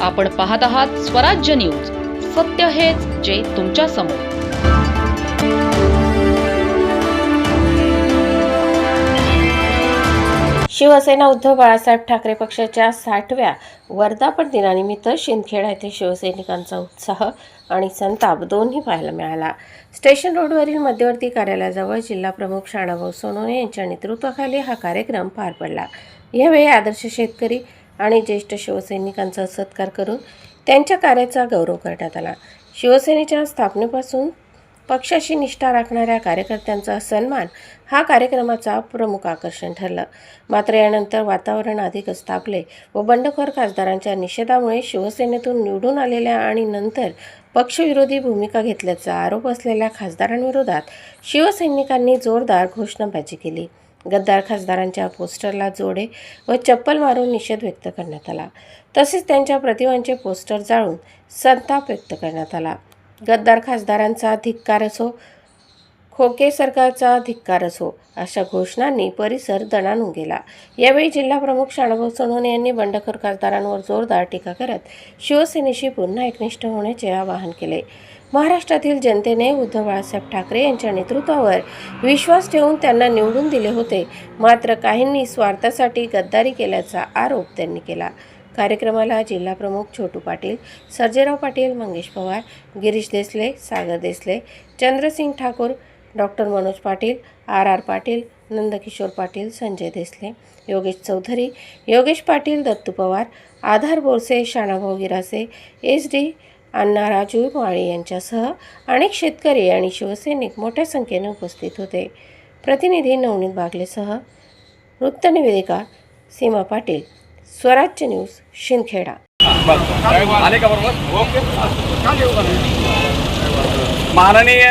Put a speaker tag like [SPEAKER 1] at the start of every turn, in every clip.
[SPEAKER 1] आपण पाहत आहात स्वराज्य न्यूज. सत्य हेच जे तुमच्या समोर.
[SPEAKER 2] शिवसेना उद्धव बाळासाहेब ठाकरे पक्षाच्या 60व्या वर्धापन दिनानिमित्त शिंदखेडा येथे शिवसैनिकांचा उत्साह आणि संताप दोन्ही पाहायला मिळाला. स्टेशन रोडवरील मध्यवर्ती कार्यालयाजवळ जिल्हाप्रमुख शाणाभाऊ सोनवणे यांच्या नेतृत्वाखाली हा कार्यक्रम पार पडला. यावेळी आदर्श शेतकरी आणि ज्येष्ठ शिवसैनिकांचा सत्कार करून त्यांच्या कार्याचा गौरव करण्यात आला. शिवसेनेच्या स्थापनेपासून पक्षाशी निष्ठा राखणाऱ्या कार्यकर्त्यांचा सन्मान हा कार्यक्रमाचा प्रमुख आकर्षण ठरलं. मात्र यानंतर वातावरण अधिकच तापले व बंडखोर खासदारांच्या निषेधामुळे शिवसेनेतून निवडून आलेल्या आणि नंतर पक्षविरोधी भूमिका घेतल्याचा आरोप असलेल्या खासदारांविरोधात शिवसैनिकांनी जोरदार घोषणाबाजी केली. गद्दार खासदारांच्या पोस्टरला जोडे व चप्पल मारून निषेध व्यक्त करण्यात आला. तसेच त्यांच्या प्रतिमांचे पोस्टर जाळून संताप व्यक्त करण्यात आला. गद्दार खासदारांचा धिक्कार असो, खोके सरकारचा धिक्कार असो अशा घोषणांनी परिसर दणाणून गेला. यावेळी जिल्हाप्रमुख शाणाभाऊ सोनवणे यांनी बंडखोर खासदारांवर जोरदार टीका करत शिवसेनेशी पुन्हा एकनिष्ठ होण्याचे आवाहन केले. महाराष्ट्रातील जनतेने उद्धव बाळासाहेब ठाकरे यांच्या नेतृत्वावर विश्वास ठेवून त्यांना निवडून दिले होते. मात्र काहींनी स्वार्थासाठी गद्दारी केल्याचा आरोप त्यांनी केला. कार्यक्रमाला जिल्हाप्रमुख छोटू पाटील, सर्जेराव पाटील, मंगेश पवार, गिरीश देसले, सागर देसले, चंद्रसिंग ठाकूर, डॉक्टर मनोज पाटील, आर पाटील, नंदकिशोर पाटील, संजय देसले, योगेश चौधरी, योगेश पाटील, दत्तू पवार, आधार बोरसे, शाणाभाऊ गिरासे, SD अण्णा राजू माळी यांच्यासह अनेक शेतकरी आणि शिवसैनिक मोठ्या संख्येने उपस्थित होते. प्रतिनिधी नवनीत बागलेसह वृत्तनिवेदिका सीमा पाटील, स्वराज्य न्यूज, शिंदखेडा.
[SPEAKER 3] माननीय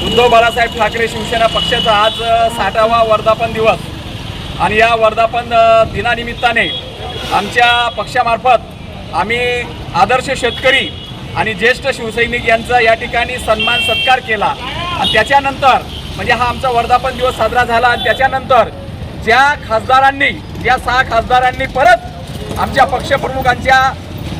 [SPEAKER 3] उद्धव बाळासाहेब ठाकरे शिवसेना पक्षाचा आज 60वा वर्धापन दिवस आणि या वर्धापन दिनानिमित्ताने आमच्या पक्षामार्फत आम्ही आदर्श शेतकरी आणि ज्येष्ठ शिवसैनिक यांचा या ठिकाणी सन्मान सत्कार केला. आणि त्याच्यानंतर म्हणजे हा आमचा वर्धापन दिवस साजरा झाला. आणि त्याच्यानंतर ज्या 6 खासदारांनी परत आमच्या पक्षप्रमुखांच्या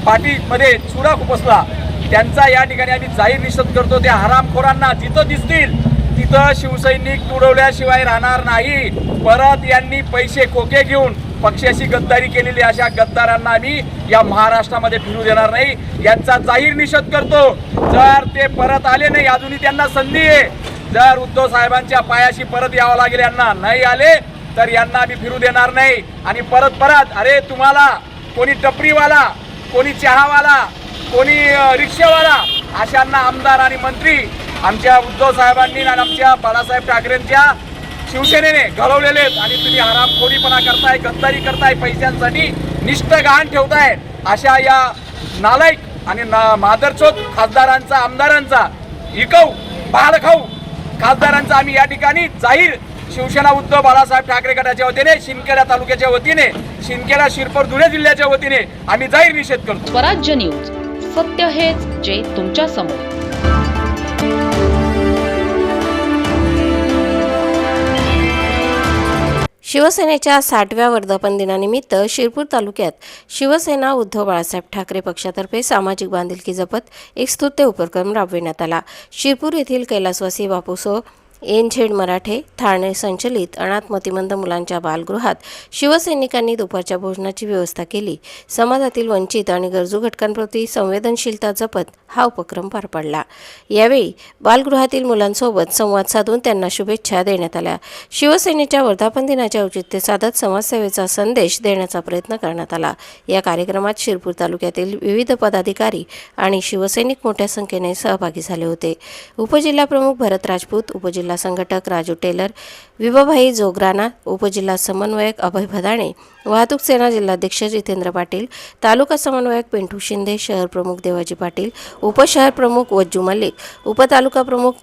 [SPEAKER 3] पाठीमध्ये चुरा खुपसला त्यांचा या ठिकाणी आम्ही जाहीर निषेध करतो. त्या हरामखोरांना जिथं दिसतील तिथं शिवसैनिक तुडवल्याशिवाय राहणार नाही. परत यांनी पैसे खोके घेऊन पक्षाशी गद्दारी केलेली अशा गद्दारांना आम्ही या महाराष्ट्रामध्ये फिरू देणार नाही. यांचा जाहीर निषेध करतो. जर ते परत आले नाही, अजूनही त्यांना संधी आहे. जर उद्धव साहेबांच्या पायाशी परत यावं लागेल, यांना नाही आले तर यांना आम्ही फिरू देणार नाही. आणि परत अरे तुम्हाला कोणी टपरीवाला, कोणी चहावाला, कोणी रिक्षावाला अशांना आमदार आणि मंत्री आमच्या उद्धव साहेबांनी आणि आमच्या बाळासाहेब ठाकरेंच्या शिवसेनेने घडवलेले आहेत. आणि तुम्ही हरामखोरीपणा करताय, गद्दारी करताय, पैशांसाठी निष्ठ गहाण ठेवताय. अशा या नालायक आणि मादरचोद खासदारांचा, आमदारांचा, इकव बाळखाऊ खासदारांचा आम्ही या ठिकाणी जाहीर शिवसेना उद्धव बाळासाहेब ठाकरे गटाच्या वतीने, शिंदखेडा तालुक्याच्या वतीने, शिंदखेडा शिरपूर धुळे जिल्ह्याच्या वतीने आम्ही जाहीर निषेध करतो.
[SPEAKER 1] स्वराज्य न्यूज, सत्य हेच जे तुमच्या समोर.
[SPEAKER 2] शिवसेनेच्या 60व्या वर्धापन दिनानिमित्त शिरपूर तालुक्यात शिवसेना उद्धव बाळासाहेब ठाकरे पक्षातर्फे सामाजिक बांधिलकी जपत एक स्तुत्य उपक्रम राबविण्यात आला. शिरपूर येथील कैलासवासी बापूसो NZ मराठे ठाणे संचलित अनाथ मतिमंद मुलांच्या बालगृहात शिवसैनिकांनी दुपारच्या भोजनाची व्यवस्था केली. समाजातील वंचित आणि गरजू घटकांप्रती संवेदनशीलता जपत हा उपक्रम पार पडला. यावेळी बालगृहातील मुलांसोबत संवाद साधून त्यांना शुभेच्छा देण्यात आल्या. शिवसेनेच्या वर्धापन दिनाचे औचित्य साधत समाजसेवेचा संदेश देण्याचा प्रयत्न करण्यात आला. या कार्यक्रमात शिरपूर तालुक्यातील विविध पदाधिकारी आणि शिवसैनिक मोठ्या संख्येने सहभागी झाले होते. उपजिल्हाप्रमुख भरत राजपूत, उपजिल्हा संघटक राजू टेलर, विभाभाई जोगराना, उपजिल्हा समन्वयक अभय भदाणे, वाहतूक सेना जिल्हाध्यक्ष जितेंद्र पाटील, तालुका समन्वयक पिंटू शिंदे, शहर प्रमुख देवाजी पाटील, उपशहर प्रमुख वज्जू मल्लिक, उपतालुका प्रमुख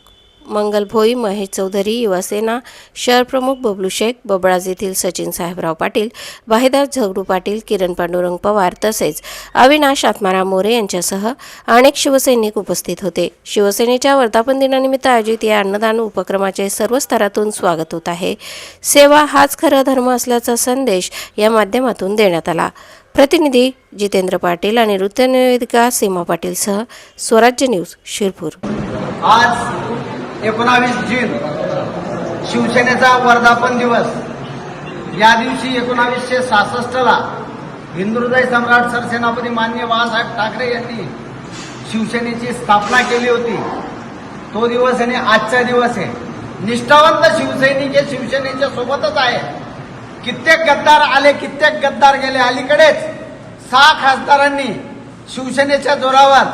[SPEAKER 2] मंगल भोई, महेश चौधरी, युवासेना शहर प्रमुख बबलू शेख, बबळाज येथील सचिन साहेबराव पाटील, बाहेदार झगडू पाटील, किरण पांडुरंग पवार तसेच अविनाश आत्माराम मोरे यांच्यासह अनेक शिवसैनिक उपस्थित होते. शिवसेनेच्या वर्धापन दिनानिमित्त आयोजित या अन्नदान उपक्रमाचे सर्व स्तरातून स्वागत होत आहे. सेवा हाच खरा धर्म असल्याचा संदेश या माध्यमातून देण्यात आला. प्रतिनिधी जितेंद्र पाटील आणि नृत्यनिवेदिका सीमा पाटीलसह स्वराज्य न्यूज शिरपूर।
[SPEAKER 4] आज 19 जून शिवसेनेचा वर्धापन दिवस। या दिवशी 1966ला हिंदुहृदय सम्राट सरसेनापती माननीय बाळासाहेब ठाकरे यांनी शिवसेनेची स्थापना केली होती। तो दिवस आणि आजचा दिवस आहे। निष्ठावंत शिवसैनिक हे शिवसेनेच्या सोबतच आहे। कित्येक गद्दार आले, कित्येक गद्दार गेले। अलीकडेच 6 खासदारांनी शिवसेनेच्या जोरावर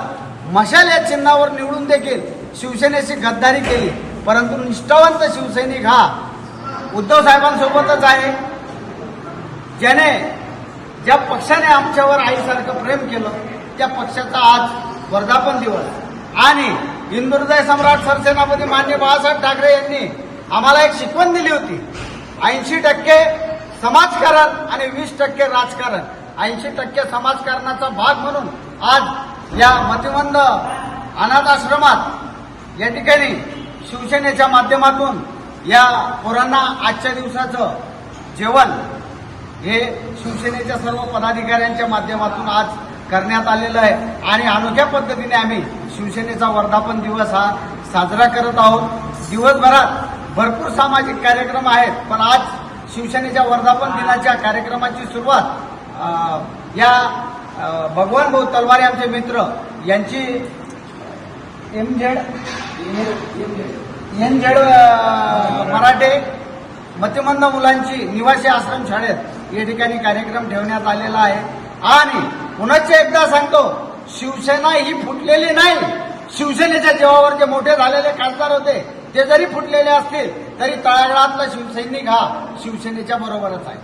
[SPEAKER 4] मशाल या चिन्हावर निवडून देखील शिवसेनेची गद्दारी केली, परंतु निष्ठावंत शिवसैनिक हा उद्धव साहेबांसोबतच आहे। ज्या पक्षाने आमच्यावर आईसारखं प्रेम केलं त्या पक्षाचा आज वर्धापन दिवस। आणि हिंदुहृदय सम्राट सरसेनापती माननीय बाळासाहेब ठाकरे यांनी आम्हाला एक शिकवण दिली होती। 80% समाजकारण आणि 20% राजकारण। 80% समाजकारणाचा भाग म्हणून आज या मतिमंद अनाथ आश्रमात या ठिकाणी शिवसेनेच्या माध्यमातून या पोरांना आजच्या दिवसाचं जेवण हे शिवसेनेच्या सर्व पदाधिकाऱ्यांच्या माध्यमातून आज करण्यात आलेलं आहे। आणि अनोख्या पद्धतीने आम्ही शिवसेनेचा वर्धापन दिवस हा साजरा करत आहोत। दिवसभरात भरपूर सामाजिक कार्यक्रम आहेत, पण आज शिवसेनेच्या वर्धापन दिनाच्या कार्यक्रमाची सुरुवात या भगवान भाऊ तलवारे आमचे मित्र यांची एमझेड मराठे मतिमंद मुलांची निवासी आश्रम शाळेत या ठिकाणी कार्यक्रम ठेवण्यात आलेला आहे। आणि पुन्हा एकदा सांगतो, शिवसेना ही फुटलेली नाही। शिवसेनेच्या जीवावर जे मोठे झालेले खासदार होते ते जरी फुटलेले असतील तरी तळागाळातला शिवसैनिक हा शिवसेनेच्या बरोबरच आहे।